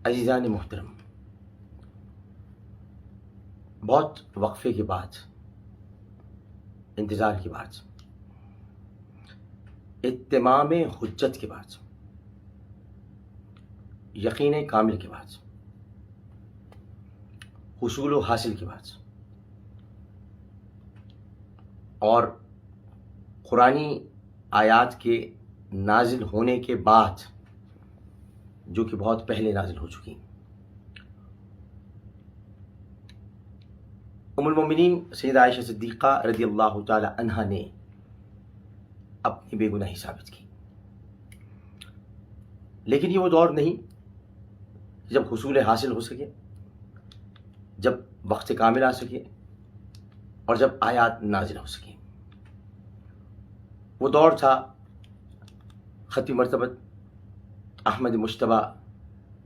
عزیزان محترم، بہت وقفے کے بعد، انتظار کے بعد، اتمام حجت کے بعد، یقین کامل کے بعد، حصول و حاصل کے بعد اور قرآنی آیات کے نازل ہونے کے بعد، جو کہ بہت پہلے نازل ہو چکی، ام المومنین سیدہ عائشہ صدیقہ رضی اللہ تعالی عنہا نے اپنی بے گناہی ثابت کی. لیکن یہ وہ دور نہیں جب حصول حاصل ہو سکے، جب وقت کامل آ سکے اور جب آیات نازل ہو سکیں. وہ دور تھا ختم مرتبت احمد مجتبیٰ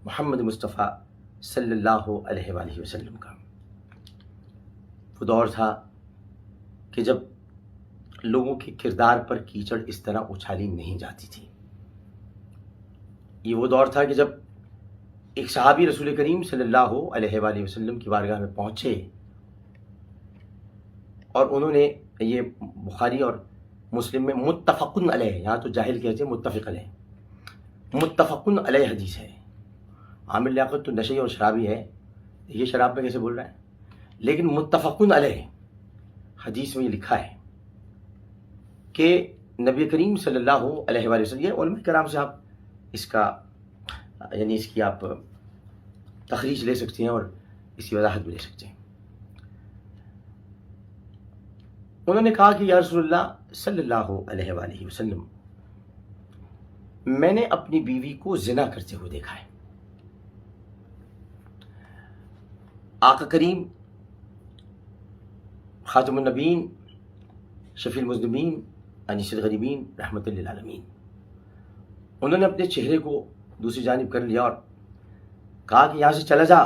محمد مصطفیٰ صلی اللہ علیہ وآلہ وسلم کا. وہ دور تھا کہ جب لوگوں کے کردار پر کیچڑ اس طرح اچھالی نہیں جاتی تھی. یہ وہ دور تھا کہ جب ایک صحابی رسول کریم صلی اللہ علیہ وآلہ وسلم کی بارگاہ میں پہنچے اور انہوں نے، یہ بخاری اور مسلم میں متفقن علیہ، یہاں تو جاہل کہتے ہیں متفق علیہ، متفقن علیہ حدیث ہے. عامر لیاقت تو نشئی اور شرابی ہے، یہ شراب میں کیسے بول رہا ہے، لیکن متفقن علیہ حدیث میں یہ لکھا ہے کہ نبی کریم صلی اللہ علیہ وآلہ وسلم، یہ علماء کرام سے آپ اس کا یعنی اس کی آپ تخریج لے سکتے ہیں اور اس کی وضاحت بھی لے سکتے ہیں. انہوں نے کہا کہ یا رسول اللہ صلی اللہ علیہ وآلہ وسلم، میں نے اپنی بیوی کو زنا کرتے ہوئے دیکھا ہے. آقا کریم خاتم النبیین شفیع المذنبین انیس الغریبین رحمت للعالمین، انہوں نے اپنے چہرے کو دوسری جانب کر لیا اور کہا کہ یہاں سے چلا جا،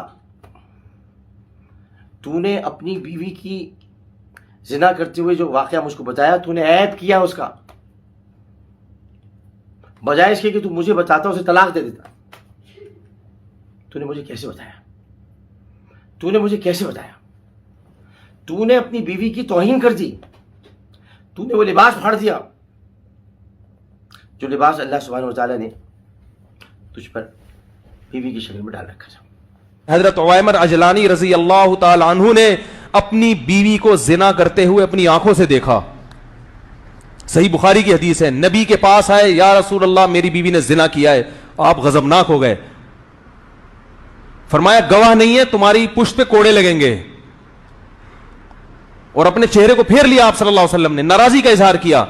تو نے اپنی بیوی کی زنا کرتے ہوئے جو واقعہ مجھ کو بتایا، تو نے عیب کیا اس کا، بجائے اس کے کہ تو مجھے بتاتا اسے طلاق دے دیتا. تو نے مجھے کیسے بتایا، تو نے مجھے کیسے بتایا، تو نے اپنی بیوی کی توہین کر دی، تو نے وہ لباس پھاڑ دیا جو لباس اللہ سبحانہ وتعالی نے تجھ پر بیوی کی شکل میں ڈال رکھا تھا. حضرت عویمر عجلانی رضی اللہ تعالی عنہ نے اپنی بیوی کو زنا کرتے ہوئے اپنی آنکھوں سے دیکھا. صحیح بخاری کی حدیث ہے. نبی کے پاس آئے، یا رسول اللہ میری بیوی نے زنا کیا ہے. آپ غضبناک ہو گئے، فرمایا گواہ نہیں ہے، تمہاری پشت پہ کوڑے لگیں گے، اور اپنے چہرے کو پھیر لیا. آپ صلی اللہ علیہ وسلم نے ناراضی کا اظہار کیا.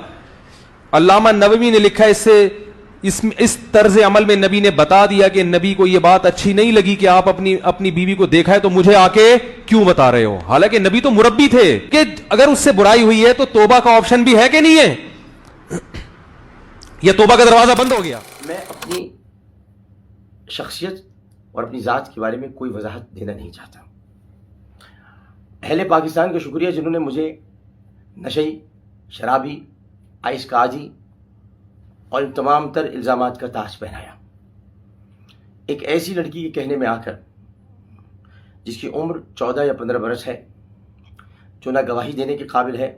علامہ نووی نے لکھا اس سے اس طرز عمل میں نبی نے بتا دیا کہ نبی کو یہ بات اچھی نہیں لگی کہ آپ اپنی بیوی کو دیکھا ہے تو مجھے آ کے کیوں بتا رہے ہو. حالانکہ نبی تو مربی تھے کہ اگر اس سے برائی ہوئی ہے تو توبہ کا آپشن بھی ہے کہ نہیں ہے. یہ توبہ کا دروازہ بند ہو گیا. میں اپنی شخصیت اور اپنی ذات کے بارے میں کوئی وضاحت دینا نہیں چاہتا. اہل پاکستان کا شکریہ جنہوں نے مجھے نشئی، شرابی، آئس کاجی اور ان تمام تر الزامات کا تاج پہنایا. ایک ایسی لڑکی کے کہنے میں آ کر جس کی عمر 14 یا 15 برس ہے، جو نہ گواہی دینے کے قابل ہے،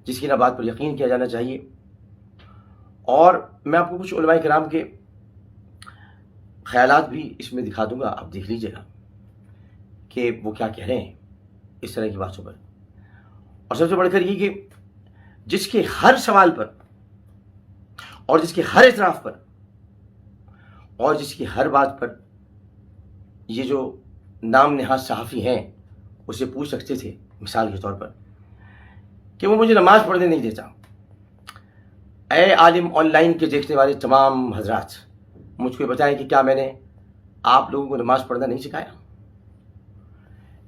جس کی نہ بات پر یقین کیا جانا چاہیے. اور میں آپ کو کچھ علماء کرام کے خیالات بھی اس میں دکھا دوں گا، آپ دیکھ لیجئے گا کہ وہ کیا کہہ رہے ہیں اس طرح کی باتوں پر. اور سب سے بڑھ کر یہ کہ جس کے ہر سوال پر اور جس کے ہر اعتراف پر اور جس کی ہر بات پر یہ جو نام نہاد صحافی ہیں اسے پوچھ سکتے تھے، مثال کے طور پر کہ وہ مجھے نماز پڑھنے نہیں دیتا. اے عالم آن لائن کے دیکھنے والے تمام حضرات، مجھ کو بتائیں کہ کیا میں نے آپ لوگوں کو نماز پڑھنا نہیں سکھایا؟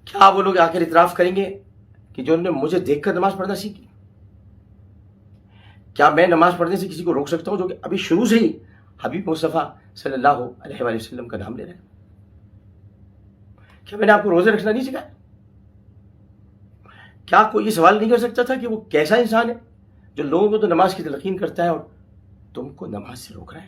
کیا وہ لوگ آ کر اعتراف کریں گے کہ جو انہوں نے مجھے دیکھ کر نماز پڑھنا سیکھی؟ کیا میں نماز پڑھنے سے کسی کو روک سکتا ہوں جو کہ ابھی شروع سے ہی حبیب مصطفیٰ صلی اللہ علیہ وآلہ وسلم کا نام لے رہے ہیں؟ کیا میں نے آپ کو روزے رکھنا نہیں سکھایا؟ کیا کوئی یہ سوال نہیں کر سکتا تھا کہ وہ کیسا انسان ہے جو لوگوں کو تو نماز کی تلقین کرتا ہے اور تم کو نماز سے روک رہا ہے؟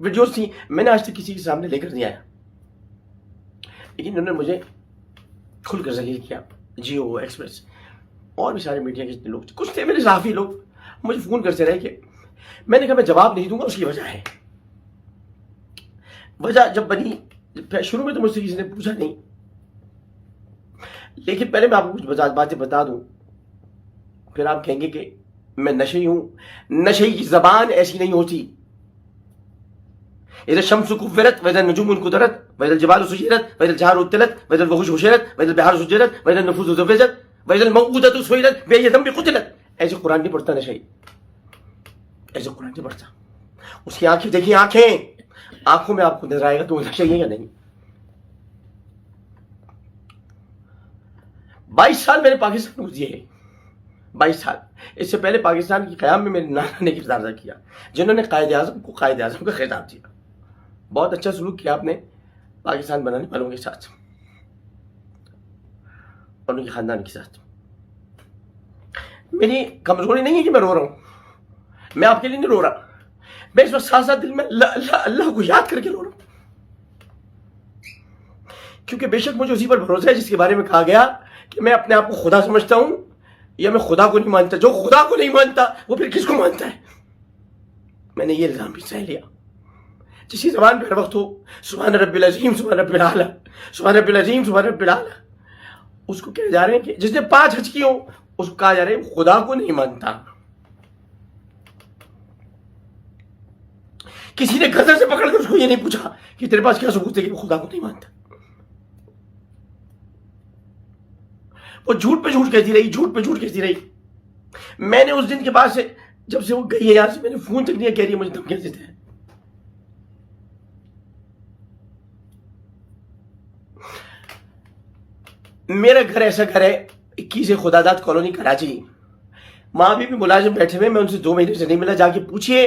ویڈیوز تھیں میں نے آج تک کسی کے سامنے لے کر نہیں آیا، لیکن انہوں نے مجھے کھل کر ذلیل کیا. جیو ایکسپریس اور بھی سارے میڈیا کے جتنے لوگ تھے، کچھ تھے میرے صحافی لوگ، مجھے فون کرتے رہے کہ میں نے کہا میں جواب نہیں دوں گا. اس کی وجہ ہے، وجہ جب بنی شروع میں تو مجھ سے کسی نے پوچھا نہیں، لیکن پہلے میں آپ کو کچھ باتیں بتا دوں، پھر آپ کہیں گے کہ میں نشئی ہوں. نشئی کی زبان ایسی نہیں ہوتی. اذا الشمس كفرت واذا النجوم انكدرت واذا الجبال سيرت واذا الجبال عطلت واذا الوحوش حشرت واذا البحار سجرت واذا النفوس زوجت واذا الموءودة سئلت بأي ذنب قتلت. ایسے قرآن نہیں پڑھتا نشئی، ایسے قرآن نہیں پڑھتا. اس کی آنکھیں دیکھیں، آنکھوں میں آپ کو نظر آئے گا تو نشئی ہے یا نہیں. 22 سال میں نے پاکستان کو دیے، 22 سال. اس سے پہلے پاکستان کی قیام میں میرے نانا نے کردار ادا کیا، جنہوں نے قائد اعظم کو قائد اعظم کا خطاب دیا. بہت اچھا سلوک کیا آپ نے پاکستان بنانے والوں کے ساتھ اور ان کے خاندان کے ساتھ. میری کمزوری نہیں ہے کہ میں رو رہا ہوں، میں آپ کے لیے نہیں رو رہا، میں اس وقت ساتھ ساتھ دل میں اللہ کو یاد کر کے رو رہا ہوں. کیونکہ بے شک مجھے اسی پر بھروسہ ہے جس کے بارے میں کہا گیا کہ میں اپنے آپ کو خدا سمجھتا ہوں یا میں خدا کو نہیں مانتا. جو خدا کو نہیں مانتا وہ پھر کس کو مانتا ہے؟ میں نے یہ الزام بھی سہ لیا. جس کی زبان پہ ہر وقت ہو سبحان رب العظیم سبحان رب العالی سبحان رب العظیم سبحان رب العالی، اس کو کہے جا رہے ہیں کہ جس نے 5 حج کی ہوں اس کو کہا جا رہا ہے خدا کو نہیں مانتا. کسی نے گھر سے پکڑ کر اس کو یہ نہیں پوچھا کہ تیرے پاس کیا ثبوت ہے کہ وہ خدا کو نہیں مانتا. وہ جھوٹ پہ جھوٹ کہتی رہی، جھوٹ پہ جھوٹ کہتی رہی. میں نے اس دن کے بعد سے جب سے وہ گئی ہے یہاں سے، میں نے فون تک نہیں کہہ رہی ہے مجھے دھمکیاں دیتے ہیں. میرا گھر ایسا گھر ہے 21 خدا داد کالونی کراچی. ماں بھی ملازم بیٹھے ہوئے، میں ان سے 2 مہینے سے نہیں ملا. جا کے پوچھئے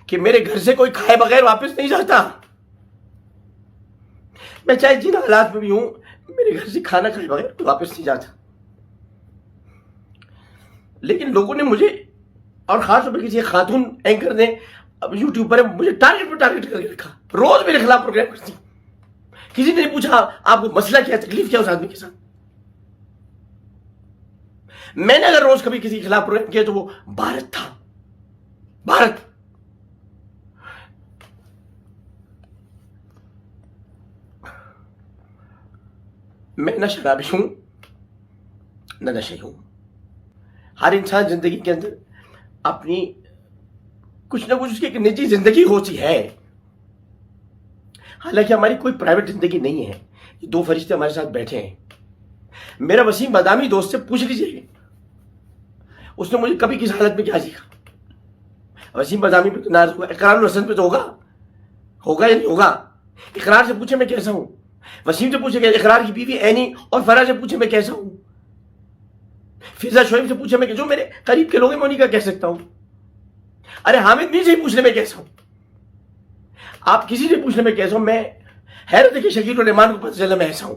کہ میرے گھر سے کوئی کھائے بغیر واپس نہیں جاتا. میں چاہے جن حالات میں بھی ہوں میرے گھر سے کھانا کھائے بغیر واپس نہیں جاتا. لیکن لوگوں نے مجھے، اور خاص طور پر کسی خاتون اینکر نے یوٹیوب پر مجھے ٹارگٹ پہ ٹارگٹ کر کے رکھا. روز میرے خلاف پروگرام کرتی. کسی نے نہیں پوچھا آپ کو مسئلہ کیا، تکلیف کیا اس آدمی کے ساتھ. میں نے اگر روز کبھی کسی کے خلاف پروگرام کیا تو وہ بھارت تھا. بھارت. میں نہ شرابی ہوں نہ نشئی ہوں. ہر انسان زندگی کے اندر اپنی کچھ نہ کچھ اس کی ایک نجی زندگی ہوتی ہے. حالانکہ ہماری کوئی پرائیویٹ زندگی نہیں ہے. یہ 2 فرشتے ہمارے ساتھ بیٹھے ہیں. میرا وسیم بادامی دوست سے پوچھ لیجیے اس نے مجھے کبھی کس حالت میں کیا سیکھا. وسیم بادامی پہ تو ناراض ہوا، اقرار الحسن پہ تو ہوگا یا نہیں ہوگا. اقرار سے پوچھے میں کیسا ہوں، وسیم سے پوچھے کہ اقرار کی بیوی اینی اور فرح سے پوچھے میں کیسا ہوں، فضا شعیب سے پوچھے میں جو میرے قریب کے لوگ ہیں میں انہیں کا کہہ سکتا ہوں. ارے حامد میر سے ہی پوچھنے میں کیسا ہوں. آپ کسی سے پوچھنے میں کیسا ہوں. میں حیرت ہے کہ شکیل الرحمان کو پتہ چلا میں ایسا ہوں.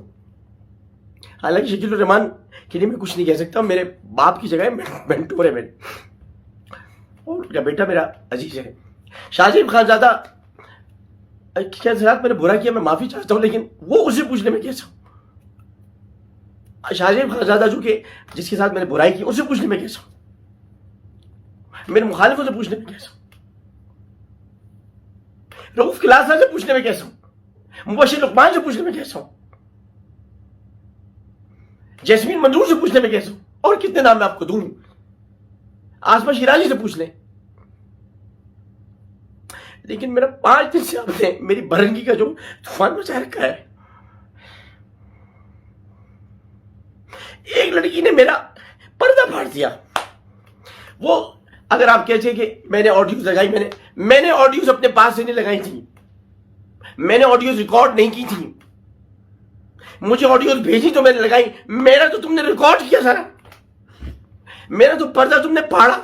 حالانکہ شکیل الرحمان کے لیے میں کچھ نہیں کہہ سکتا. میرے باپ کی جگہ مینٹور ہے میرے، اور کیا بیٹا میرا عزیز ہے. شاہزیب خانزادہ کیا میں نے برا کیا، میں معافی چاہتا ہوں، لیکن وہ اسے پوچھنے میں کیسا ہوں. شاہزیب خانزادہ جو کہ جس کے ساتھ میں نے برائی کی اسے پوچھنے میں کیسا ہوں. میرے مخالفوں سے پوچھنے میں کیسا ہوں. رؤف کلاسا سے پوچھنے میں کیسا ہوں. مبشر لقمان سے پوچھنے میں کیسا ہوں. جیسمین منظور سے پوچھنے میں کیسا ہوں. اور کتنے نام میں آپ کو دوں. آسما شیرازی سے پوچھ لیں. لیکن میرا 5 دن سے آپ نے میری برنگی کا جو طوفان مچا رکھا ہے. ایک لڑکی نے میرا پردہ پھاڑ دیا. وہ اگر آپ کہتے ہیں کہ میں نے آڈیوز لگائی، میں نے آڈیوز اپنے پاس سے نہیں لگائی تھی. میں نے آڈیوز ریکارڈ نہیں کی تھی. مجھے آڈیوز بھیجی تو میں نے لگائی. میرا تو تم نے ریکارڈ کیا سارا. میرا تو پردہ تم نے پھاڑا.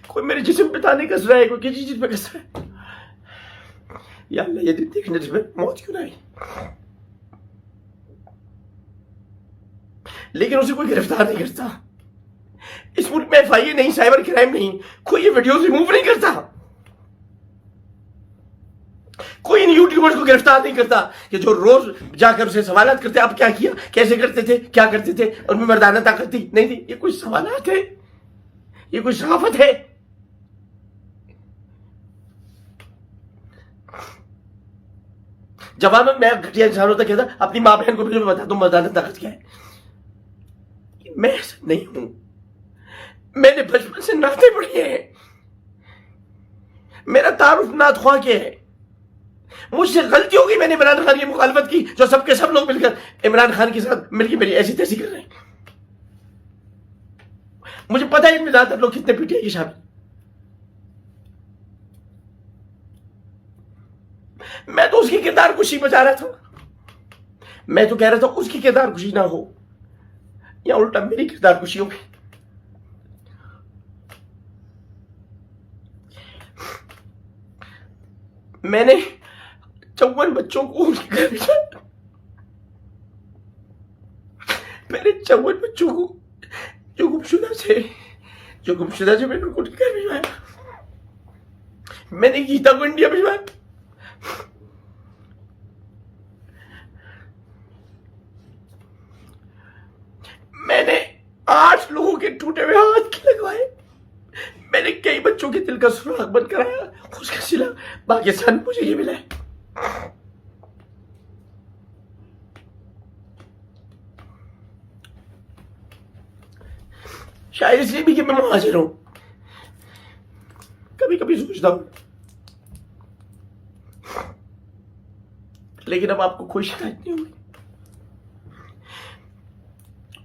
کوئی میرے جسم پہ تانے کس رہا ہے، کوئی کسی چیز پہ کس رہا ہے. یا اللہ یہ دن دیکھنے جس میں موت کیوں نہ آئی. لیکن اسے کوئی گرفتار نہیں کرتا. اس ملک میں FIA نہیں, سائبر کرائم نہیں, کوئی یہ ویڈیوز ریموو نہیں کرتا, کوئی ان یوٹیوبرز کو گرفتار نہیں کرتا کہ جو روز جا کر اسے سوالات کرتے, آپ کیا کیا, کیسے کرتے تھے, کیا کرتے تھے, ان میں مردانہ طاقت تھی نہیں تھی. یہ کوئی سوالات ہے, یہ کوئی صحافت ہے؟ جواب میں گھٹیا انسانوں تک کہتا اپنی ماں بہن کو بھی میں بتا دوں مردانہ طاقت کیا ہے. میں ایسا نہیں ہوں, میں نے بچپن سے نعتیں پڑھی ہیں, میرا تعارف نعت خواہ کے ہے. مجھ سے غلطی ہوگی, میں نے عمران خان کی مخالفت کی, جو سب کے سب لوگ مل کر عمران خان کے ساتھ مل کے میری ایسی تیسی کر رہے ہیں. مجھے پتا ہے ان میں زیادہ تر لوگ کتنے PTI کے شامل. میں تو اس کی کردار کشی بچا رہا تھا, میں تو کہہ رہا تھا اس کی کردار کشی نہ ہو, یا الٹا میری کردار کشی ہوگی. میں نے 54 بچوں کو ان کے گھر بھیجا, میں نے 54 بچوں کو جو گمشدہ تھے میں نے ان کو ان کے گھر بھیجوایا. میں نے گیتا کو انڈیا بھیجوایا. میں نے 8 لوگوں کے ٹوٹے ہوئے ہاتھ لگوائے. میں نے کئی بچوں کے دل کا سراغ بند کرایا, اس کا صلہ پاکستان مجھے یہ ملا ہے. شاید اس لیے بھی کہ میں مہاجر ہوں, کبھی کبھی سوچتا ہوں, لیکن اب آپ کو کوئی شکایت نہیں ہوگی.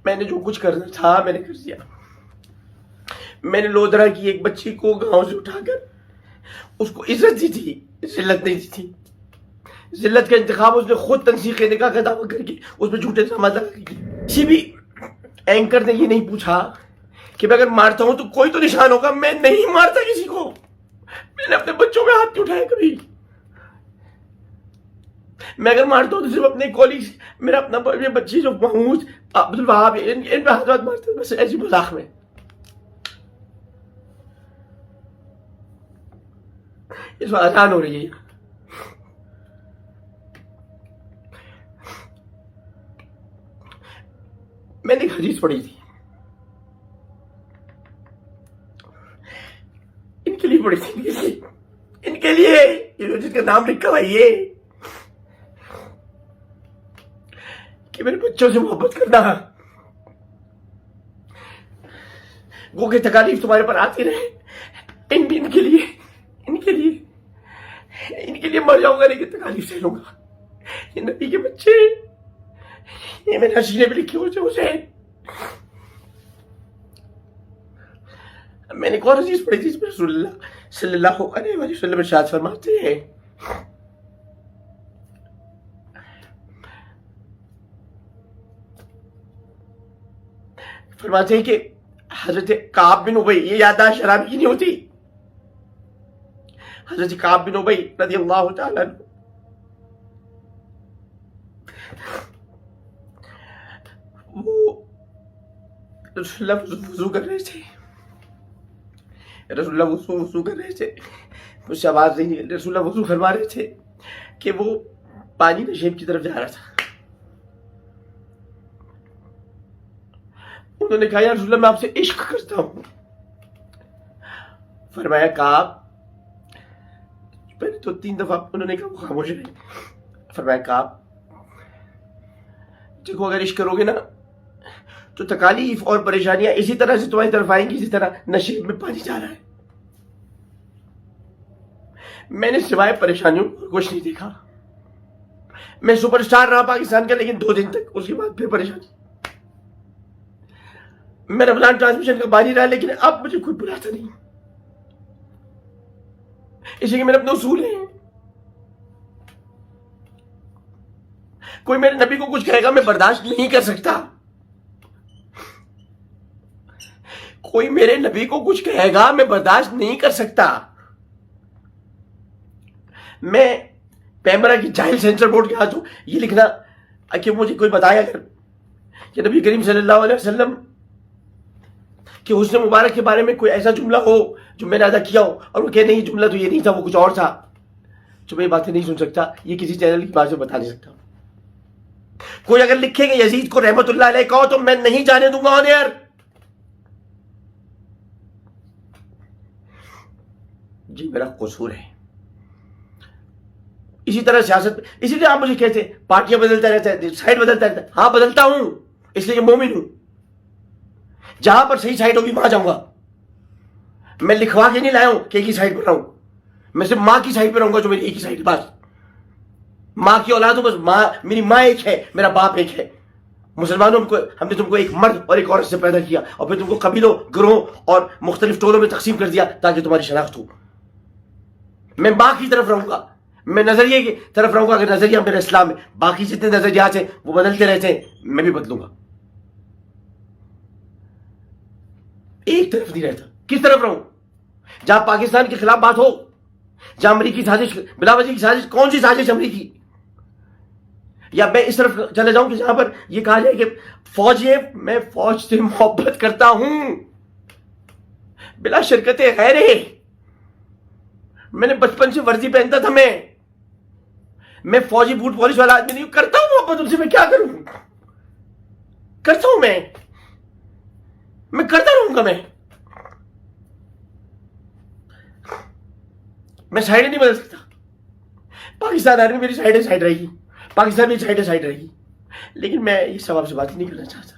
میں نے جو کچھ کرنا تھا میں نے کر دیا. میں نے لودھرا کی ایک بچی کو گاؤں سے اٹھا کر اس کو عزت دی تھی, ذلت نہیں دی تھی. ذلت کا انتخاب اس نے خود تنسیق نکاح کا دعویٰ کر کے اس میں جھوٹے الزامات لگا کے. کسی بھی اینکر نے یہ نہیں پوچھا کہ میں اگر مارتا ہوں تو کوئی تو نشان ہوگا. میں نہیں مارتا کسی کو, میں نے اپنے بچوں پہ ہاتھ نہیں اٹھایا کبھی. میں اگر مارتا ہوں تو صرف اپنے کولیگز, میرا اپنا بچی جو محمود عبدالوہاب ان پہ ہاتھ مارتا ہوں, بس ایسی مذاق میں. اس وقت آسان ہو رہی ہے. میں نے ایک حدیث پڑھی تھی, ان کے لیے پڑھی تھی, ان کے لیے جس کا نام لکھا ہوا یہ کہ میرے بچوں سے محبت کرنا, گو کہ تکالیف تمہارے پر آتی رہے. ان کے لیے مر جاؤں گا لیکن تکالیف سے لوں گا. یہ نبی کے بچے, یہ میرے حسینے بھی لکھی اسے. میں نے ایک اور حدیث پڑھی تھی, رسول اللہ صلی اللہ علیہ وسلم ارشاد فرماتے ہیں کہ حضرت کعب بن ابی, یہ یادداشت شرابی کی نہیں ہوتی, حضرت کعب بن ابی رضی اللہ تعالیٰ عنہ وہ رسول اللہ وضو کر رہے تھے, رسول اللہ وضو کر رہے تھے, مجھ سے آواز نہیں, رسول اللہ وضو فرما رہے تھے کہ وہ پانی نشیب کی طرف جا رہا تھا. انہوں نے کہا یا رسول اللہ میں آپ سے عشق کرتا ہوں. فرمایا کعب, پہلے تو 3 دفعہ انہوں نے کہا خاموش رہے. فرمایا کعب دیکھو اگر عشق کرو گے نا تو تکالیف اور پریشانیاں اسی طرح سے تمہاری طرف آئیں گی جس طرح نشیب میں پانی جا رہا ہے. میں نے سوائے پریشانیوں کچھ نہیں دیکھا. میں سپر سٹار رہا پاکستان کا, لیکن 2 دن تک, اس کے بعد پھر پریشانی. میں رمضان ٹرانسمیشن کا بانی رہا, لیکن اب مجھے کوئی بلاتا نہیں, اس لیے کہ میرے اپنے اصول ہیں. کوئی میرے نبی کو کچھ کہے گا میں برداشت نہیں کر سکتا. کوئی میرے نبی کو کچھ کہے گا میں برداشت نہیں کر سکتا. میں پیمرا کی جاہل سینسر بورڈ کے ہاتھ ہوں. یہ لکھنا کہ مجھے کوئی بتایا اگر کہ نبی کریم صلی اللہ علیہ وسلم کہ حسن مبارک کے بارے میں کوئی ایسا جملہ ہو جو میں نے ادا کیا ہو اور وہ کہ نہیں جملہ تو یہ نہیں تھا، وہ کچھ اور تھا، جو میں یہ باتیں نہیں سن سکتا، یہ کسی چینل کی بات سے بتا نہیں سکتا. کوئی اگر لکھے کہ یزید کو رحمت اللہ علیہ کہو تو میں نہیں جانے دوں گا آن ایئر. جی میرا قصور ہے. اسی طرح سیاست، اسی لیے آپ مجھے کہتے ہیں پارٹیاں بدلتا رہتا ہے، سائڈ بدلتا رہتا ہے. ہاں بدلتا ہوں، اس لیے کہ مومن ہوں. جہاں پر صحیح سائڈ ہوگی وہاں جاؤں گا. میں لکھوا کے نہیں لایا ہوں کہ ایک ہی سائڈ پر رہوں. میں صرف ماں کی سائڈ پہ رہوں گا جو میری ایک ہی سائڈ. بس ماں کی اولاد ہوں، بس ماں، میری ماں ایک ہے، میرا باپ ایک ہے. مسلمانوں ہم نے تم کو ایک مرد اور ایک عورت سے پیدا کیا اور پھر تم کو قبیلوں، گروہوں اور مختلف ٹولوں میں تقسیم کر دیا تاکہ تمہاری شناخت ہو. میں ماں کی طرف رہوں گا، میں نظریے کی طرف رہوں گا. اگر نظریہ میرا اسلام ہے، باقی جتنے نظریات ہیں وہ بدلتے رہتے ہیں، میں بھی بدلوں گا. ایک طرف نہیں رہتا. کس طرف رہوں؟ جہاں پاکستان کے خلاف بات ہو، جہاں امریکی سازش، بلا وجہ کی سازش. کون سی سازش امریکی؟ یا میں اس طرف چلے جاؤں کہ جہاں پر یہ کہا جائے کہ فوج ہے، میں فوج سے محبت کرتا ہوں بلا شرکت غیر. میں نے بچپن سے ورزی پہنتا تھا. میں فوجی بوٹ پالش والا آدمی نہیں ہوں. کرتا ہوں محبت ان سے. میں کیا کروں؟ کرتا ہوں. میں کرتا رہوں گا. میں سائڈ نہیں بدل سکتا. پاکستان آرمی میری سائڈ رہے گی، پاکستان میری سائڈ رہے گی. لیکن میں یہ سب آپ سے بات نہیں کرنا چاہتا.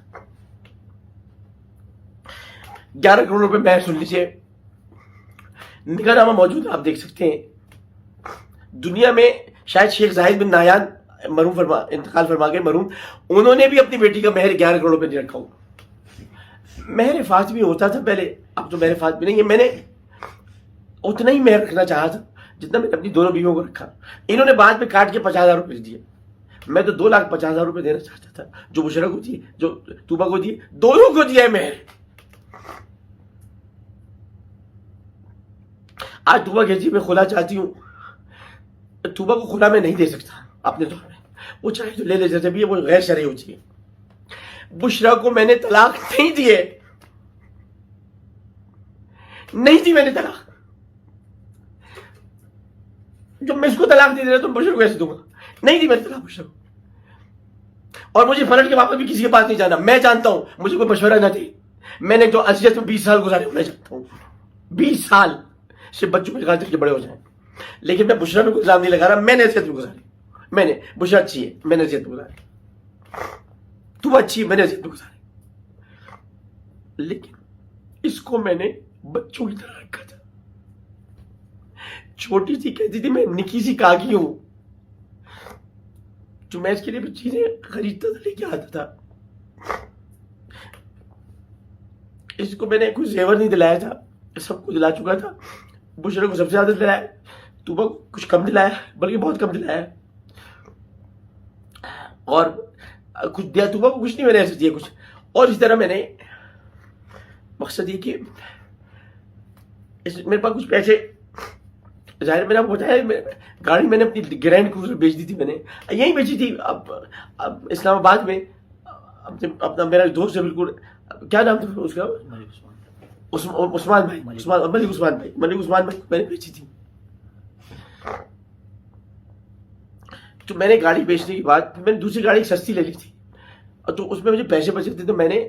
11 کروڑ روپے میں سن لیجیے، نگاہ نامہ موجود ہے، آپ دیکھ سکتے ہیں. دنیا میں شاید شیخ زاہد بن نہیان مرحوم انتقال فرما گئے مرحوم، انہوں نے بھی اپنی بیٹی کا مہر 11 کروڑ روپے نہیں رکھا ہو. مہر فاطمی ہوتا تھا پہلے، اب تو مہر فاطمی نہیں ہے. میں نے اتنا ہی مہر رکھنا چاہا تھا جتنا میں نے اپنی دونوں بیویوں کو رکھا. انہوں نے بعد میں کاٹ کے 50,000 روپے دیے. میں تو 2,50,000 روپے دینا چاہتا تھا، جو بشرا کو دیے، جو توبہ کو دیے، دونوں کو دیا ہے مہر. آج توبہ کہتی ہے میں خلا چاہتی ہوں. توبہ کو خلا میں نہیں دے سکتا اپنے طور میں. وہ چاہے تو لے لے، جیسے بھی وہ غیر شرعی ہوتی ہے. بشرا کو میں نے طلاق نہیں دی ہے، نہیں دی میں نے طلاق. جب میں اس کو طلاق نہیں دے رہا تو بشرا کو کیسے دوں گا؟ نہیں دی میں نے طلاق بشرا کو. اور مجھے پلٹ کے واپس بھی کسی کے پاس نہیں جانا. میں جانتا ہوں مجھے کوئی مشورہ نہ دے. میں نے جو اذیت میں 20 سال گزارے میں جانتا ہوں. 20 سال صرف بچوں کے خاطر کے بڑے ہو جائیں. لیکن میں بشرا میں کوئی الزام نہیں لگا رہا. میں نے اذیت میں گزاری. میں نے بشرا اچھی ہے، میں نے اذیت میں گزاری. تو اچھی ہے، میں نے اذیت میں گزاری. لیکن اس کو میں نے بچوں کی طرح رکھا تھا. چھوٹی سی کہتی تھی میں نکی سی کاکی ہوں، جو میں اس کے لیے چیزیں خریدتا تھا، لے کے آتا تھا. اس کو میں نے کوئی زیور نہیں دلایا تھا، سب کو دلا چکا تھا. بشرا کو سب سے زیادہ دلایا، توبہ کو کچھ کم دلایا، بلکہ بہت کم دلایا. اور کچھ دیا توبہ کو، کچھ نہیں میں نے ایسے دیا کچھ. اور اس طرح میں نے مقصد یہ کہ میرے پاس کچھ پیسے، ظاہر میں نے آپ کو بتایا گاڑی میں نے اپنی گرینڈ کروزر بیچ دی تھی. میں نے یہیں بیچی تھی اب اسلام آباد میں. اپنا میرا دوست ہے بالکل، کیا نام تھا اس کا؟ عثمان بھائی، ملک عثمان بھائی میں نے بیچی تھی. تو میں نے گاڑی بیچنے کے بعد میں نے دوسری گاڑی سستی لے لی تھی، تو اس میں مجھے پیسے بچے تھے. تو میں نے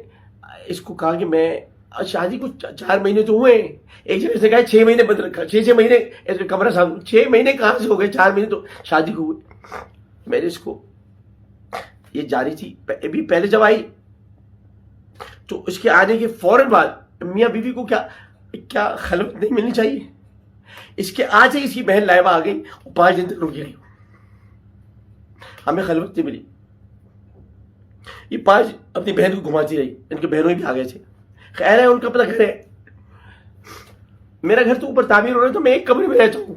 اس کو کہا کہ میں شادی کو 4 مہینے تو ہوئے ہیں. ایک جگہ سے کہا 6 مہینے بند رکھا. 6 مہینے کمرہ صاحب، 6 مہینے کہاں سے ہو گئے؟ 4 مہینے تو شادی کو ہوئے. میں نے اس کو یہ جاری تھی. ابھی پہلے جب آئی تو اس کے آنے کے فوراً بعد میاں بیوی کو کیا خلوت نہیں ملنی چاہیے؟ اس کے آج ہی اس کی بہن لائبہ آ گئی اور 5 دن تک رکی رہی. ہمیں خلوت نہیں ملی. یہ 5 اپنی بہن کو گھماتی رہی. ان کے بہنوں بھی آ گئے تھے. خیر ہے، ان کا اپنا گھر ہے. میرا گھر تو اوپر تعمیر ہو رہا ہے، تو میں ایک کمرے میں رہتا ہوں.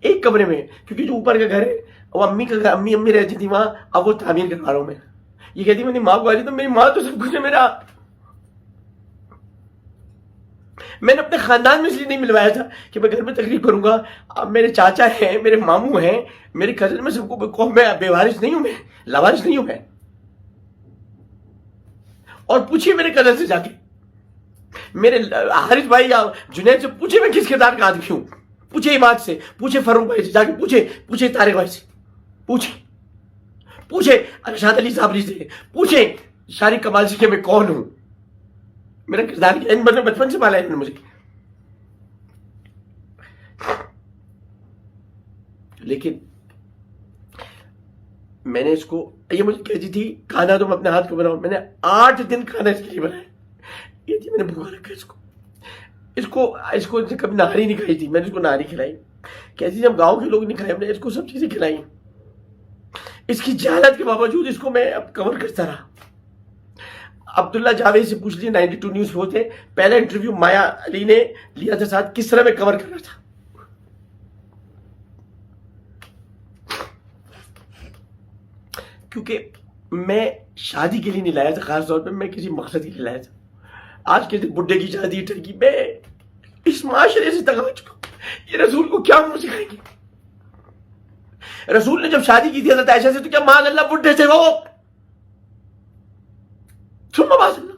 ایک کمرے میں، کیونکہ جو اوپر کا گھر ہے وہ امی کا گھر، امی رہتی تھی وہاں. اب وہ تعمیر کروا رہا ہوں میں. یہ کہتی میری ماں کو آ رہی، تو میری ماں تو سب کچھ ہے میرا. میں نے اپنے خاندان میں اس لیے نہیں ملوایا تھا کہ میں گھر میں تقریب کروں گا. اب میرے چاچا ہیں، میرے ماموں ہیں، میرے کزن، میں سب کو میں بے وارث نہیں ہوں، میں لاوارث نہیں ہوں میں. اور پوچھیے میرے کزن سے جا کے میرے حارث بھائی یا جنید سے پوچھے میں کس کردار کا آدمی ہوں، پوچھے اماد سے، پوچھے فاروق بھائی سے، جا کے پوچھے طارق بھائی سے، پوچھے ارشاد علی صابری سے، پوچھے شارق کمال سے کہ میں کون ہوں، میرا کردار کیا ہے، بچپن سے پالا ہے انہوں نے مجھے. لیکن میں نے اس کو، یہ مجھے کہتی تھی کھانا تم اپنے ہاتھ کو بناؤ، میں نے 8 دن کھانا اس کے لیے بنایا. یہ تھی میں نے بھوکا رکھا اس کو کبھی نہاری نہیں کھائی تھی، میں نے اس کو نہاری کھلائی. کیسی جب گاؤں کے لوگ نہیں کھائے، ہم نے اس کو سب چیزیں کھلائی. اس کی جہالت کے باوجود اس کو میں اب کور کرتا رہا. عبداللہ جاوید سے پوچھ لیے 92 نیوز پہ ہوتے، پہلا انٹرویو مایا علی نے لیا تھا ساتھ، کس طرح میں کور کر رہا تھا. کیونکہ میں شادی کے لیے نہیں لایا تھا، خاص طور پہ میں کسی مقصد کے لیے لایا تھا. آج کے دن بڈھے کی شادی ٹھرکی، میں اس معاشرے سے تنگ آ چکا ہوں. یہ رسول کو کیا منہ سکھائیں گے؟ رسول نے جب شادی کی تھی حضرت عائشہ سے تو کیا معاذ اللہ بڈھے سے وہ ثم معاذ اللہ.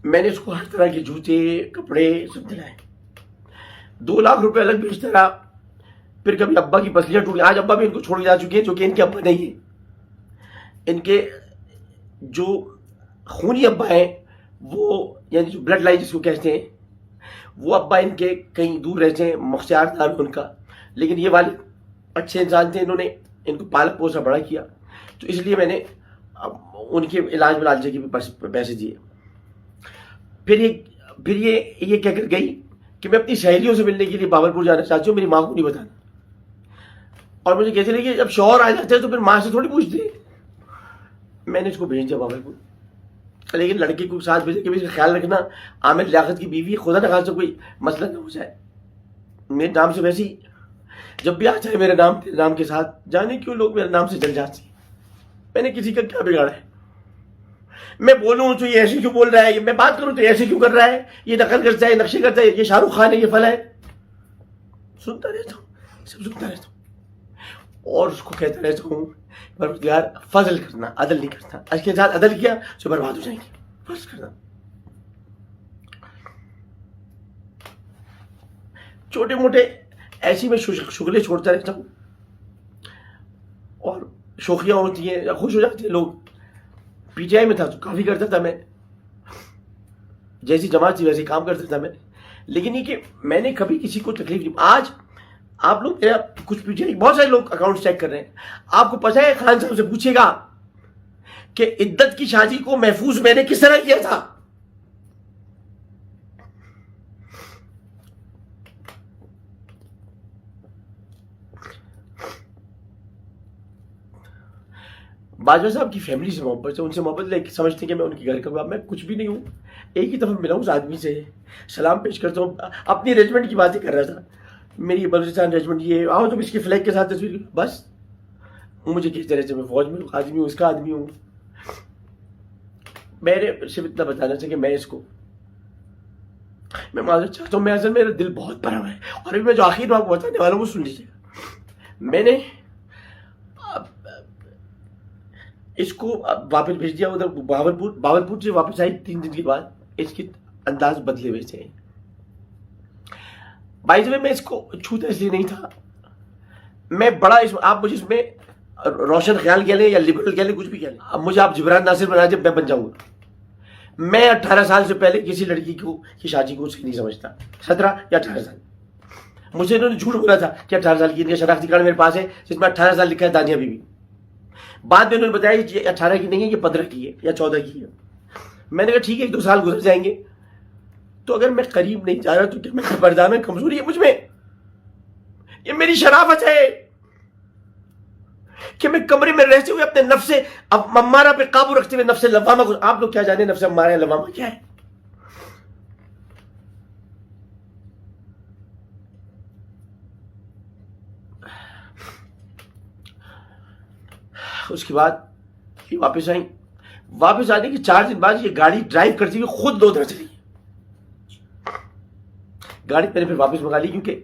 میں نے اس کو ہر طرح کے جوتے کپڑے سب دلائے. 2 لاکھ روپے الگ بھیجتا رہا. پھر کبھی ابا کی پسلیاں ٹوٹی، آج ابا بھی ان کو چھوڑ کے جا چکے ہیں، جو کہ ان کے ابا نہیں ہیں. ان کے جو خونی ابا ہیں، وہ یعنی جو بلڈ لائن جس کو کہتے ہیں، وہ ابا ان کے کہیں دور رہتے ہیں، مختار نام ہے ان کا. لیکن یہ والد اچھے انسان تھے، انہوں نے ان کو پالک پوسا بڑا کیا. تو اس لیے میں نے ان کے علاج معالجے کے بھی پیسے دیے. پھر یہ کہہ کر گئی کہ میں اپنی سہیلیوں سے ملنے کے لیے باولپور جانا چاہتی ہوں، میری ماں کو نہیں بتانا. اور مجھے کہتے رہے کہ جب شوہر آ جاتے ہیں تو پھر ماں سے تھوڑی پوچھتے. میں نے اس کو بھیج دیا باولپور. لیکن لڑکے کو ساتھ بھیجے کہ اس کا خیال رکھنا، عامر لیاقت کی بیوی، خدا نہ خاصا کوئی مسئلہ نہ ہو جائے. میرے نام سے ویسے ہی جب بھی آ جائے میرے نام کے ساتھ، جانے کیوں لوگ میرے نام سے جل جاتے ہیں. میں نے کسی کا کیا بگاڑا ہے؟ میں بولوں تو یہ ایسے کیوں بول رہا ہے، میں بات کروں تو ایسے کیوں کر رہا ہے، یہ نقل کرتا ہے، نقشے کرتا ہے، یہ شاہ رخ خان ہے، یہ فلاں ہے. سنتا رہتا ہوں، سب سنتا رہتا ہوں. اور اس کو کہتا رہتا ہوں پروردگار فضل کرنا، عدل نہیں کرتا. اس کے ساتھ عدل کیا تو برباد ہو جائیں گے. فرض کرنا چھوٹے موٹے ایسی میں شغلیں چھوڑتا رہتا ہوں، اور شوخیاں ہوتی ہیں، خوش ہو جاتے ہیں لوگ. پی ٹی آئی میں تھا تو کافی کرتا تھا، میں جیسی جماعت تھی ویسے کام کرتا تھا میں. لیکن یہ کہ میں نے کبھی کسی کو تکلیف نہیں. آج آپ لوگ میرا کچھ پی ٹی آئی بہت سارے لوگ اکاؤنٹ چیک کر رہے ہیں. آپ کو پتہ ہے خان صاحب سے پوچھے گا کہ عدت کی شادی کو محفوظ میں نے کس طرح کیا تھا. باجوہ صاحب کی فیملی سے محبت ہے، ان سے محبت لے کے سمجھتے ہیں کہ میں ان کے گھر کا، میں کچھ بھی نہیں ہوں. ایک ہی دفعہ ملا ہوں اس آدمی سے، سلام پیش کرتا ہوں. اپنی ریجمنٹ کی باتیں کر رہا تھا، میری بلوچستان ریجمنٹ، یہ آؤ تم اس کے فلیگ کے ساتھ تصویر. بس مجھے کہتے رہتے میں فوج میں آدمی ہوں، اس کا آدمی ہوں. میں نے صرف اتنا بتانا تھا کہ میں اس کو، میں معذرت چاہتا ہوں، میں اصل میرا دل بہت بھرا ہوا ہے. اور ابھی میں جو آخر میں آپ کو بتانے والا ہوں وہ سن لیجیے گا. میں نے اس کو واپس بھیج دیا ادھر باولپور سے. واپس آئی 3 دن کے بعد، اس کے انداز بدلے ہوئے تھے. بائی دا وے میں اس کو چھوتا اس لیے نہیں تھا، میں بڑا آپ مجھے اس میں روشن خیال کہہ لیں یا لبرل کہہ لیں، کچھ بھی کہہ لیں. اب مجھے آپ جبران ناصر بنا دیں، میں بن جاؤں گا. میں 18 سال سے پہلے کسی لڑکی کی شادی کو صحیح نہیں سمجھتا. 17 یا 18 سال مجھے انہوں نے جھوٹ بولا تھا کہ 18 سال کی شناختی کارڈ میرے پاس ہے جس میں 18 سال لکھا ہے دانیہ بی بی. بعد میں انہوں نے بتایا یہ 18 کی نہیں ہے، یہ 15 کی ہے یا 14 کی ہے. میں نے کہا ٹھیک ہے، 1-2 سال گزر جائیں گے. تو اگر میں قریب نہیں جا رہا تو کیا میں پردہ میں کمزوری ہے مجھ میں؟ یہ میری شرافت ہے کہ میں کمرے میں رہتے ہوئے اپنے نفس امارہ پہ قابو رکھتے ہوئے نفس لوامہ کو، آپ لوگ کیا جانے نفس امارہ یا لوامہ کیا ہے؟ اس کے بعد یہ واپس آئیں. واپس آنے کے 4 دن بعد یہ گاڑی ڈرائیو کرتی ہوئی خود لودھرا چلی. گاڑی میں نے پھر واپس منگا لی، کیونکہ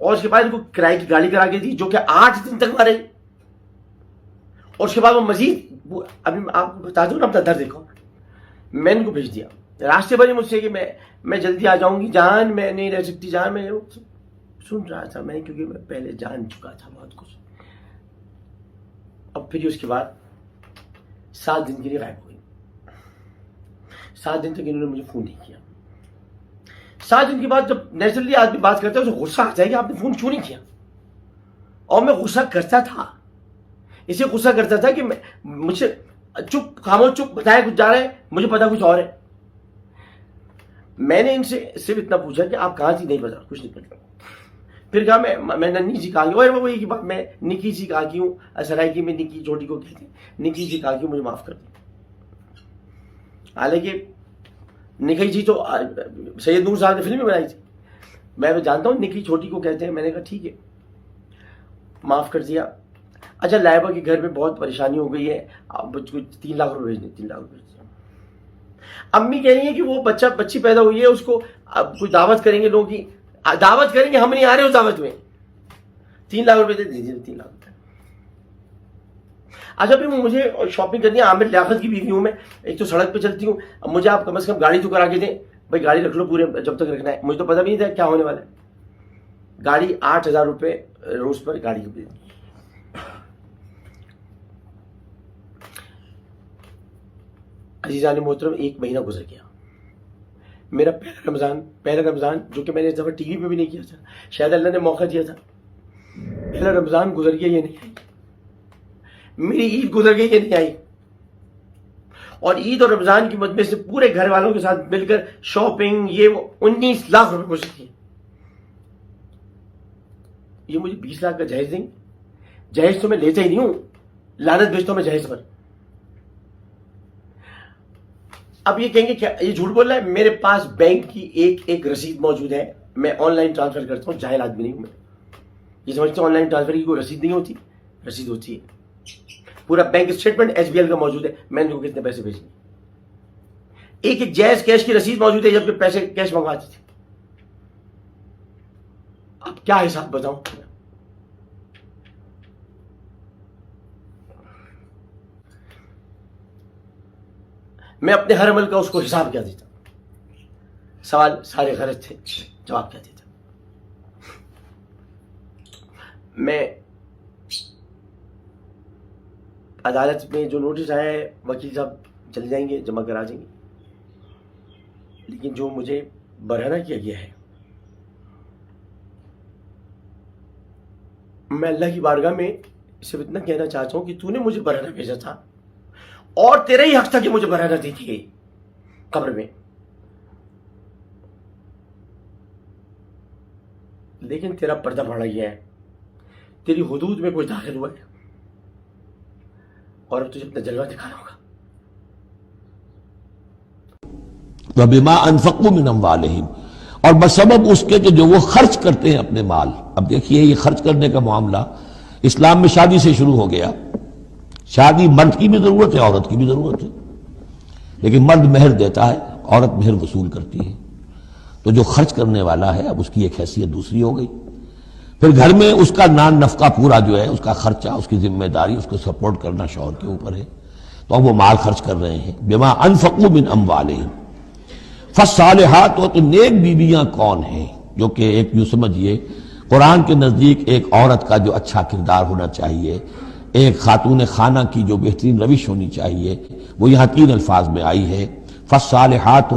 اور اس کے بعد ان کو کرائے کی گاڑی کرا کے دی جو کہ 8 دن تک مرے. اور اس کے بعد وہ مزید ابھی آپ کو بتا دوں نا اپنا درد دیکھو. میں ان کو بھیج دیا راستے پر ہی مجھ سے کہ میں جلدی آ جاؤں گی جان, میں نہیں رہ سکتی جان. میں سن رہا تھا میں, کیونکہ میں پہلے جان چکا تھا بہت کچھ. اب پھر اس کے بعد 7 دن کے لیے غائب ہوئی. 7 دن تک انہوں نے مجھے فون نہیں کیا. 7 دن کے بعد جب نیچرلی آدمی بات کرتا ہے اسے غصہ آ جائے کہ آپ نے فون کیوں نہیں کیا. اور میں غصہ کرتا تھا, اسے غصہ کرتا تھا کہ مجھ سے چپ خاموش چپ بتایا کچھ جا رہا ہے, مجھے پتا کچھ اور ہے. میں نے ان سے صرف اتنا پوچھا کہ آپ کہاں تھی, نہیں پتا, کچھ نہیں پتا. پھر کہا میں ننھی جی کہا کی, اور وہی کی بات, میں نکی جی کہا کی ہوں, سرائکی میں نکی چھوٹی کو کہتے ہیں, نکی جی کہا کی ہوں, مجھے معاف کر دیں. حالانکہ نکی جی تو سید نور صاحب نے فلم میں بنائی تھی, میں جانتا ہوں نکی چھوٹی کو کہتے ہیں. میں نے کہا ٹھیک ہے, معاف کر دیا. اچھا لائبہ کے گھر میں بہت پریشانی ہو گئی ہے, اب 3 لاکھ روپے بھیج دیں. 3 لاکھ روپے امی کہہ رہی ہیں کہ وہ بچی پیدا ہوئی ہے, اس کو اب کوئی دعوت کریں گے, لوگوں کی دعوت کریں گے, ہم نہیں آ رہے اس دعوت میں. 3 لاکھ روپے دے دیجیے. 3 لاکھ روپے. اچھا پھر مجھے شاپنگ کرنی ہے, عامر لیاقت کی بیوی ہوں میں, ایک تو سڑک پہ چلتی ہوں, اب مجھے آپ کم از کم گاڑی تو کرا کے دیں. بھائی گاڑی رکھ لو پورے جب تک رکھنا ہے, مجھے تو پتہ بھی نہیں تھا کیا ہونے والا ہے. گاڑی 8,000 روپے روز پر گاڑی کی. عزیزان محترم, 1 مہینہ گزر گیا. میرا پہلا رمضان جو کہ میں نے اس دفعہ ٹی وی پہ بھی نہیں کیا تھا, شاید اللہ نے موقع دیا تھا. پہلا رمضان گزر گیا, یہ نہیں آئی. میری عید گزر گئی, یہ نہیں آئی. اور عید اور رمضان کی مجمع سے پورے گھر والوں کے ساتھ مل کر شاپنگ یہ وہ 19 لاکھ روپے گزر گئے. یہ مجھے 20 لاکھ کا جہیز دیں گے. جہیز تو میں لیتا ہی نہیں ہوں, لعنت بھیجتا ہوں میں جہیز پر. اب یہ کہیں گے کیا یہ جھوٹ بول رہا ہے. میرے پاس بینک کی ایک رسید موجود ہے, میں آن لائن ٹرانسفر کرتا ہوں, جاہل آدمی نہیں ہوں میں. یہ سمجھتے ہیں آن لائن ٹرانسفر کی کوئی رسید نہیں ہوتی, رسید ہوتی ہے. پورا بینک اسٹیٹمنٹ SBL کا موجود ہے, میں نے کتنے پیسے بھیجے. ایک جائز کیش کی رسید موجود ہے جبکہ پیسے کیش منگواتے تھے. اب کیا حساب بتاؤں. میں اپنے ہر عمل کا اس کو حساب کیا دیتا. سوال سارے غلط تھے, جواب کیا دیتا. میں عدالت میں جو نوٹس آیا ہے, وکیل صاحب چلے جائیں گے, جمع کرا دیں گے. لیکن جو مجھے برہنہ کیا گیا ہے, میں اللہ کی بارگاہ میں صرف اتنا کہنا چاہتا ہوں کہ تو نے مجھے برہنہ بھیجا تھا اور تیرا ہی حق تھا کہ مجھے برہنہ دی تھی قبر میں. لیکن تیرا پردہ پڑا گیا ہے, تیری حدود میں کوئی داخل ہوا ہے, اور اب تجھے اپنا جلوہ دکھانا ہوگا. وَبِمَا أَنفَقُوا مِنْ أَمْوَالِهِمْ, اور بسبب اس کے کہ جو وہ خرچ کرتے ہیں اپنے مال. اب دیکھیے یہ خرچ کرنے کا معاملہ اسلام میں شادی سے شروع ہو گیا. شادی مرد کی بھی ضرورت ہے, عورت کی بھی ضرورت ہے, لیکن مرد مہر دیتا ہے, عورت مہر وصول کرتی ہے. تو جو خرچ کرنے والا ہے اب اس کی ایک حیثیت دوسری ہو گئی. پھر گھر میں اس کا نان نفقہ پورا جو ہے, اس کا خرچہ, اس کی ذمہ داری, اس کو سپورٹ کرنا شوہر کے اوپر ہے. تو اب وہ مال خرچ کر رہے ہیں. بما انفقوا من اموالہم. فالصالحات, تو نیک بیویاں کون ہیں, جو کہ ایک یوں سمجھیے قرآن کے نزدیک ایک عورت کا جو اچھا کردار ہونا چاہیے, ایک خاتون خانہ کی جو بہترین روش ہونی چاہیے, وہ یہاں 3 الفاظ میں آئی ہے. فالصالحات,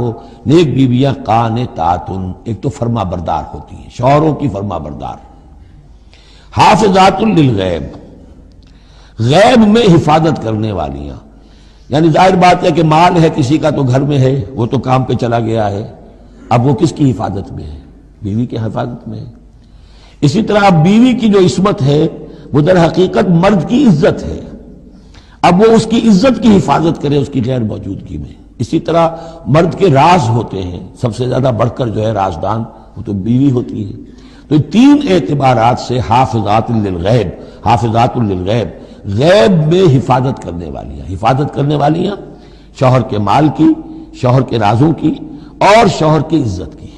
نیک بیویاں قانتات, ایک تو فرما بردار ہوتی ہیں, شوہروں کی فرما بردار. حافظات للغیب, غیب میں حفاظت کرنے والیاں. یعنی ظاہر بات ہے کہ مال ہے کسی کا تو گھر میں ہے, وہ تو کام پہ چلا گیا ہے, اب وہ کس کی حفاظت میں ہے؟ بیوی کی حفاظت میں ہے. اسی طرح اب بیوی کی جو عصمت ہے وہ در حقیقت مرد کی عزت ہے. اب وہ اس کی عزت کی حفاظت کرے اس کی غیر موجودگی میں. اسی طرح مرد کے راز ہوتے ہیں, سب سے زیادہ بڑھ کر جو ہے رازدان وہ تو بیوی ہوتی ہے. تو 3 اعتبارات سے حافظات للغیب, حافظات للغیب, غیب میں حفاظت کرنے والیاں. حفاظت کرنے والیاں شوہر کے مال کی, شوہر کے رازوں کی, اور شوہر کی عزت کی.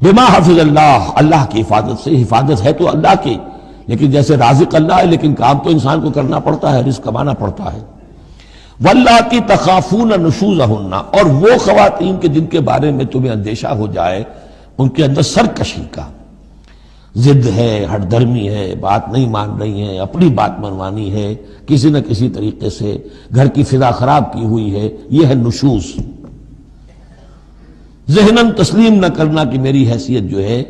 بما حفظ اللہ، اللہ کی حفاظت سے، حفاظت ہے تو اللہ کی، لیکن جیسے رازق اللہ ہے لیکن کام تو انسان کو کرنا پڑتا ہے، رزق کمانا پڑتا ہے۔ واللاتی تخافون نشوزہن، اور وہ خواتین کے جن کے بارے میں تمہیں اندیشہ ہو جائے ان کے اندر سرکشی کا، ضد ہے، ہٹ درمی ہے، بات نہیں مان رہی ہیں، اپنی بات منوانی ہے، کسی نہ کسی طریقے سے گھر کی فضا خراب کی ہوئی ہے، یہ ہے نشوز۔ ذہناً تسلیم نہ کرنا کہ میری حیثیت جو ہے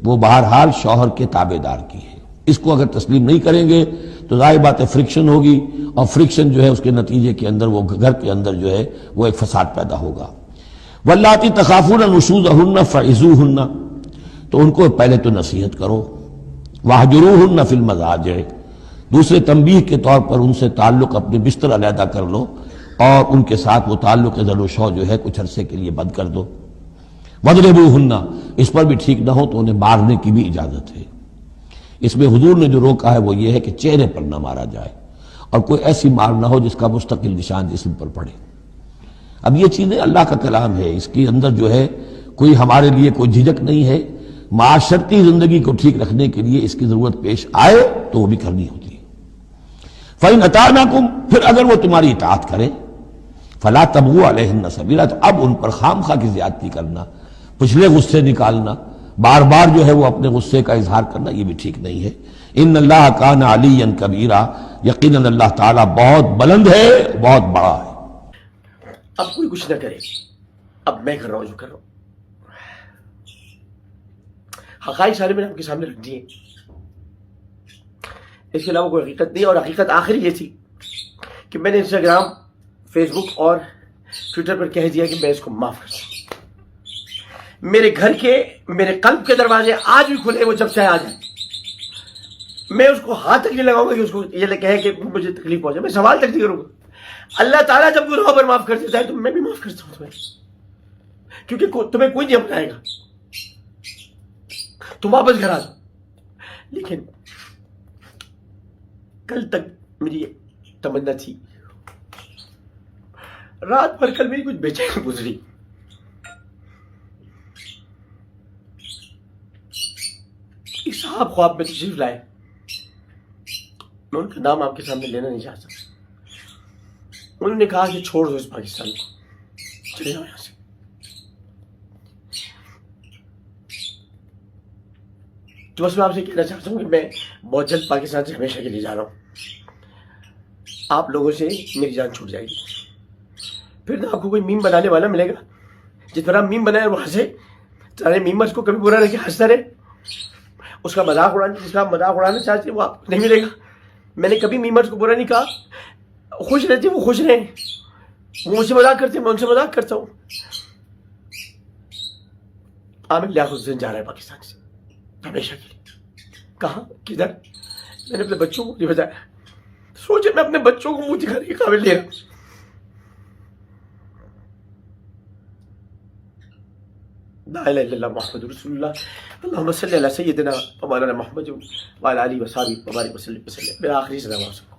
وہ بہرحال شوہر کے تابع دار کی ہے، اس کو اگر تسلیم نہیں کریں گے تو ظاہر بات ہے فرکشن ہوگی، اور فرکشن جو ہے اس کے نتیجے کے اندر وہ گھر کے اندر جو ہے وہ ایک فساد پیدا ہوگا۔ واللاتی تخافون نشوزہن فعظوہن، تو ان کو پہلے تو نصیحت کرو، واہجروہن فی المضاجع، دوسرے تنبیہ کے طور پر ان سے تعلق اپنے بستر علیحدہ کر لو، اور ان کے ساتھ وہ تعلق ذل و شو جو ہے کچھ عرصے کے لیے بند کر دو۔ وَاضْرِبُوهُنَّ، اس پر بھی ٹھیک نہ ہو تو انہیں مارنے کی بھی اجازت ہے۔ اس میں حضور نے جو روکا ہے وہ یہ ہے کہ چہرے پر نہ مارا جائے، اور کوئی ایسی مار نہ ہو جس کا مستقل نشان جسم پر پڑے۔ اب یہ چیزیں اللہ کا کلام ہے، اس کے اندر جو ہے کوئی ہمارے لیے کوئی جھجک نہیں ہے، معاشرتی زندگی کو ٹھیک رکھنے کے لیے اس کی ضرورت پیش آئے تو وہ بھی کرنی ہوتی ہے۔ فَإِنْ أَطَعْنَكُمْ، پھر اگر وہ تمہاری اطاعت کریں، فَلَا تَبْغُوا عَلَيْهِنَّ سَبِيلًا، تو اب ان پر خام خواہ کی زیادتی کرنا، پچھلے غصے نکالنا، بار بار جو ہے وہ اپنے غصے کا اظہار کرنا، یہ بھی ٹھیک نہیں ہے۔ ان اللہ کان علیٰ کبیرہ، یقیناً اللہ تعالیٰ بہت بلند ہے، بہت بڑا ہے۔ اب کوئی کچھ نہ کرے، اب میں کر رہا ہوں جو کر رہا ہوں، حقائق سارے میں نے آپ کے سامنے رکھ دیے، اس کے علاوہ کوئی حقیقت نہیں۔ اور حقیقت آخری یہ تھی کہ میں نے انسٹاگرام، فیس بک اور ٹویٹر پر کہہ دیا کہ میں اس کو معاف کرتا ہوں۔ میرے گھر کے، میرے قلب کے دروازے آج بھی کھلے، وہ جب چاہے آ جائے، میں اس کو ہاتھ تک نہیں لگاؤں گا کہ اس کو یہ کہے کہ مجھے تکلیف پہنچے، میں سوال تک نہیں کروں گا۔ اللہ تعالیٰ جب گناہوں پر معاف کر دیتا ہے تو میں بھی معاف کرتا ہوں تمہیں، کیونکہ تمہیں کوئی نہیں اپنائے گا، تم واپس گھر آ جاؤ۔ لیکن کل تک میری تمنا تھی، رات بھر کل میری کچھ بے چینی گزری، ایک صاحب خواب میں تشریف لائے، میں ان کا نام آپ کے سامنے لینا نہیں چاہتا، انہوں نے کہا کہ چھوڑ دو اس پاکستان کو، چلے جاؤ یہاں سے۔ تو بس میں آپ سے کہنا چاہتا ہوں کہ میں بہت جلد پاکستان سے ہمیشہ کے لیے جا رہا ہوں، آپ لوگوں سے میری جان چھوٹ جائے گی، پھر نہ آپ کو کوئی میم بنانے والا ملے گا، جس طرح میم بنائے وہ ہنسے، سارے میمرز کو کبھی برا لگے ہنستا رہے، اس کا مذاق اڑانے، جس کا مذاق اڑانا چاہتے وہ آپ کو نہیں ملے گا۔ میں نے کبھی میمرز کو برا نہیں کہا، خوش رہتے وہ خوش رہیں، وہ مجھ سے مذاق کرتے میں ان سے مذاق کرتا ہوں۔ عامر لیاقت حسین جا رہا ہے پاکستان سے ہمیشہ کے لیے، کہاں، کدھر؟ میں نے اپنے بچوں کو نہیں بتایا، سوچے میں اپنے بچوں کو منہ دکھانے کے قابل نہیں رہا۔ لا الہ الا اللہ محمد رسول اللہ، اللہم صلی علی سیدنا و مولانا محمد وعلی آلہ وصحبہ وبارک وسلم۔ میرا آخری سلام آپ سب کو۔